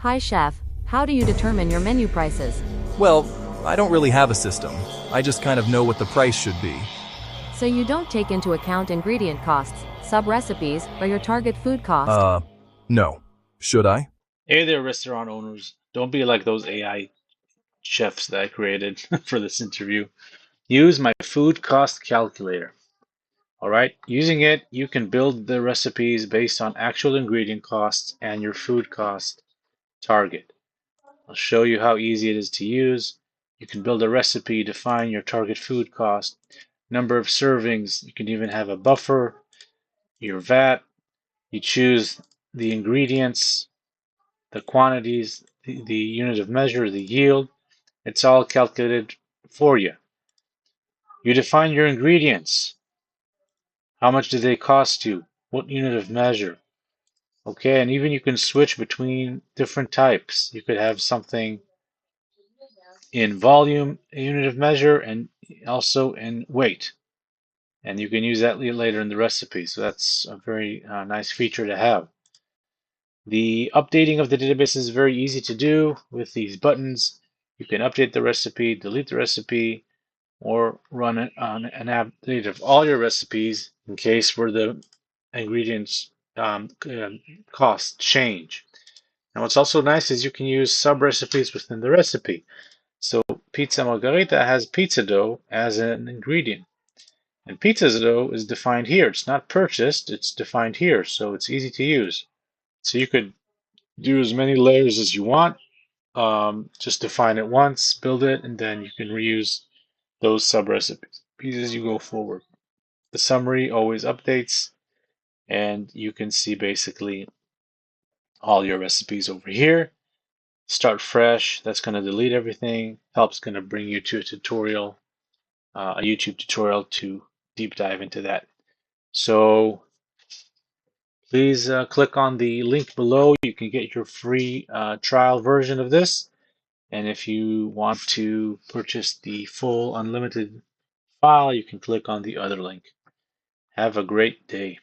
Hi chef, how do you determine your menu prices? Well, I don't really have a system. I just kind of know what the price should be. So you don't take into account ingredient costs, sub-recipes, or your target food cost? No. Should I? Hey there, restaurant owners. Don't be like those AI chefs that I created for this interview. Use my food cost calculator. All right, using it, you can build the recipes based on actual ingredient costs and your food cost target. I'll show you how easy it is to use. You can build a recipe, define your target food cost, number of servings. You can even have a buffer, your VAT. You choose the ingredients, the quantities, the unit of measure, the yield. It's all calculated for you. You define your ingredients. How much do they cost you? What unit of measure? Okay, and even you can switch between different types. You could have something in volume, a unit of measure, and also in weight. And you can use that later in the recipe. So that's a very nice feature to have. The updating of the database is very easy to do with these buttons. You can update the recipe, delete the recipe, or run it on an update of all your recipes in case where the ingredients cost change. And what's also nice is you can use sub-recipes within the recipe. So pizza margherita has pizza dough as an ingredient. And pizza dough is defined here. It's not purchased, it's defined here, so it's easy to use. So you could do as many layers as you want. Just define it once, build it, and then you can reuse those sub-recipes as you go forward. The summary always updates, and you can see basically all your recipes over here. Start fresh, that's going to delete everything. Help's going to bring you to a tutorial, a YouTube tutorial to deep dive into that. So please click on the link below. You can get your free trial version of this. And if you want to purchase the full unlimited file, you can click on the other link. Have a great day.